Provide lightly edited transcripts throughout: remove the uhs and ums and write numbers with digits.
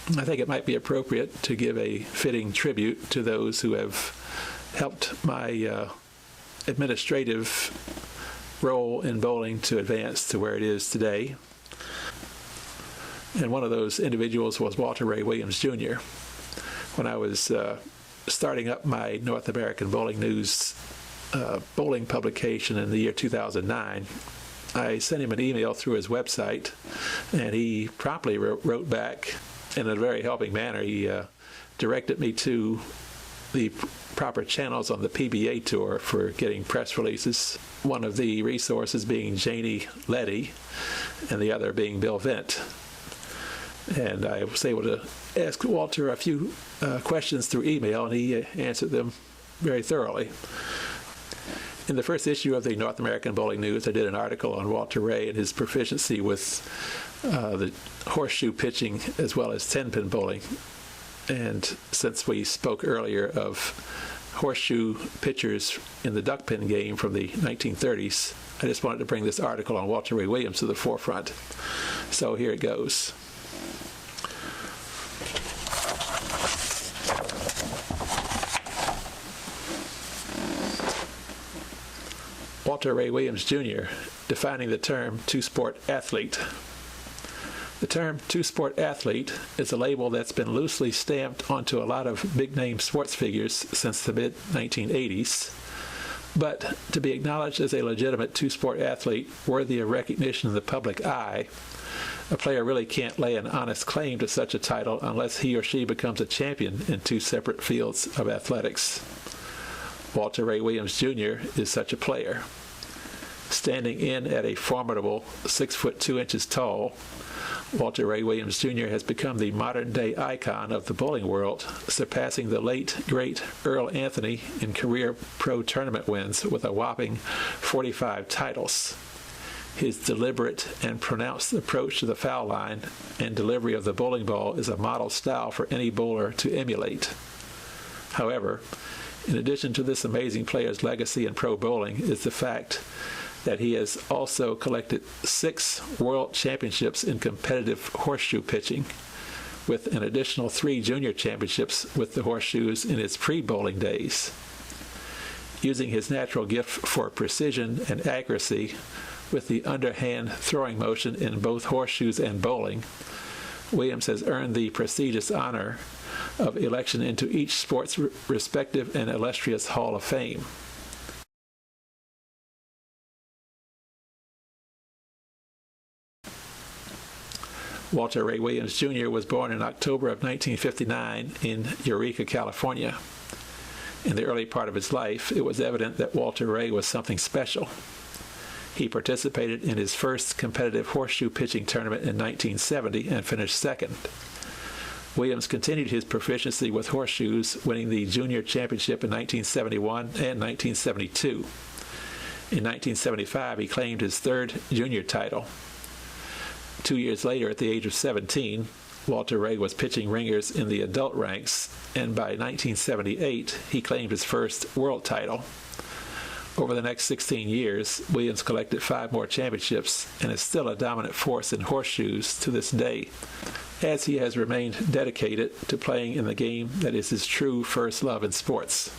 I think it might be appropriate to give a fitting tribute to those who have helped my administrative role in bowling to advance to where it is today. And one of those individuals was Walter Ray Williams, Jr. When I was starting up my North American Bowling News bowling publication in the year 2009, I sent him an email through his website, and he promptly wrote back in a very helping manner. He directed me to the proper channels on the PBA tour for getting press releases, one of the resources being Janie Letty and the other being Bill Vint. And I was able to ask Walter a few questions through email, and he answered them very thoroughly. In the first issue of the North American Bowling News, I did an article on Walter Ray and his proficiency with the horseshoe pitching as well as 10-pin bowling. And since we spoke earlier of horseshoe pitchers in the duckpin game from the 1930s, I just wanted to bring this article on Walter Ray Williams to the forefront. So here it goes. Walter Ray Williams, Jr., defining the term two-sport athlete. The term two-sport athlete is a label that's been loosely stamped onto a lot of big-name sports figures since the mid-1980s. But to be acknowledged as a legitimate two-sport athlete worthy of recognition in the public eye, a player really can't lay an honest claim to such a title unless he or she becomes a champion in two separate fields of athletics. Walter Ray Williams, Jr. is such a player. Standing in at a formidable 6 foot 2 inches tall, Walter Ray Williams, Jr. has become the modern-day icon of the bowling world, surpassing the late, great Earl Anthony in career pro tournament wins with a whopping 45 titles. His deliberate and pronounced approach to the foul line and delivery of the bowling ball is a model style for any bowler to emulate. However, in addition to this amazing player's legacy in pro bowling is the fact that he has also collected 6 world championships in competitive horseshoe pitching, with an additional 3 junior championships with the horseshoes in his pre-bowling days. Using his natural gift for precision and accuracy with the underhand throwing motion in both horseshoes and bowling, Williams has earned the prestigious honor of election into each sport's respective and illustrious Hall of Fame. Walter Ray Williams, Jr. was born in October of 1959 in Eureka, California. In the early part of his life, it was evident that Walter Ray was something special. He participated in his first competitive horseshoe pitching tournament in 1970 and finished second. Williams continued his proficiency with horseshoes, winning the junior championship in 1971 and 1972. In 1975, he claimed his 3rd junior title. 2 years later, at the age of 17, Walter Ray was pitching ringers in the adult ranks, and by 1978, he claimed his first world title. Over the next 16 years, Williams collected 5 more championships and is still a dominant force in horseshoes to this day, as he has remained dedicated to playing in the game that is his true first love in sports.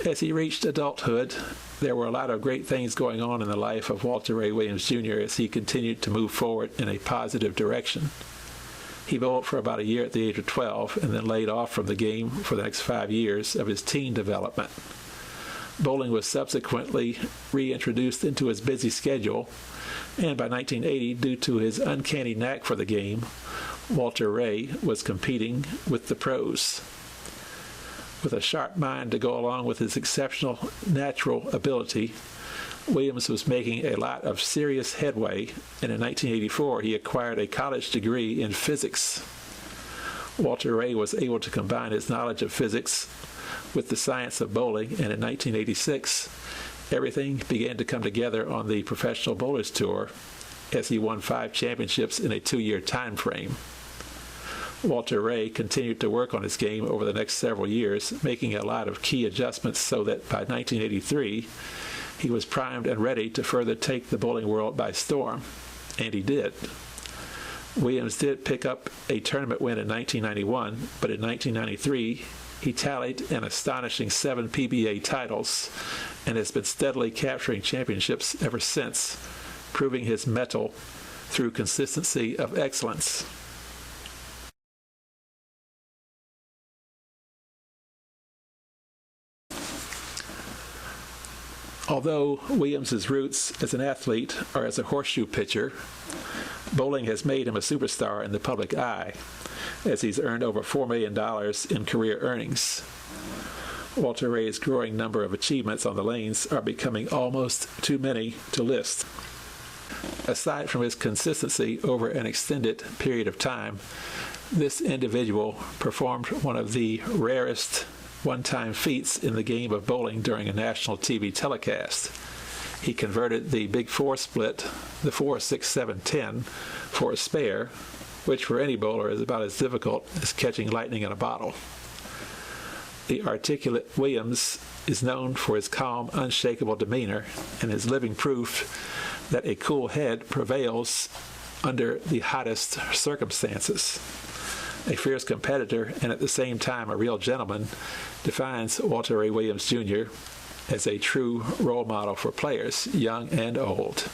As he reached adulthood, there were a lot of great things going on in the life of Walter Ray Williams, Jr. as he continued to move forward in a positive direction. He bowled for about a year at the age of 12 and then laid off from the game for the next 5 years of his teen development. Bowling was subsequently reintroduced into his busy schedule, and by 1980, due to his uncanny knack for the game, Walter Ray was competing with the pros. With a sharp mind to go along with his exceptional natural ability, Williams was making a lot of serious headway, and in 1984 he acquired a college degree in physics. Walter Ray was able to combine his knowledge of physics with the science of bowling, and in 1986 everything began to come together on the Professional Bowlers Tour as he won 5 championships in a 2-year time frame. Walter Ray continued to work on his game over the next several years, making a lot of key adjustments so that by 1983, he was primed and ready to further take the bowling world by storm. And he did. Williams did pick up a tournament win in 1991, but in 1993, he tallied an astonishing 7 PBA titles and has been steadily capturing championships ever since, proving his mettle through consistency of excellence. Although Williams's roots as an athlete are as a horseshoe pitcher, bowling has made him a superstar in the public eye, as he's earned over $4 million in career earnings. Walter Ray's growing number of achievements on the lanes are becoming almost too many to list. Aside from his consistency over an extended period of time, this individual performed one of the rarest one-time feats in the game of bowling during a national TV telecast. He converted the Big Four split, the 4, 6, 7, 10, for a spare, which for any bowler is about as difficult as catching lightning in a bottle. The articulate Williams is known for his calm, unshakable demeanor and is living proof that a cool head prevails under the hottest circumstances. A fierce competitor and at the same time a real gentleman defines Walter Ray Williams Jr. as a true role model for players, young and old.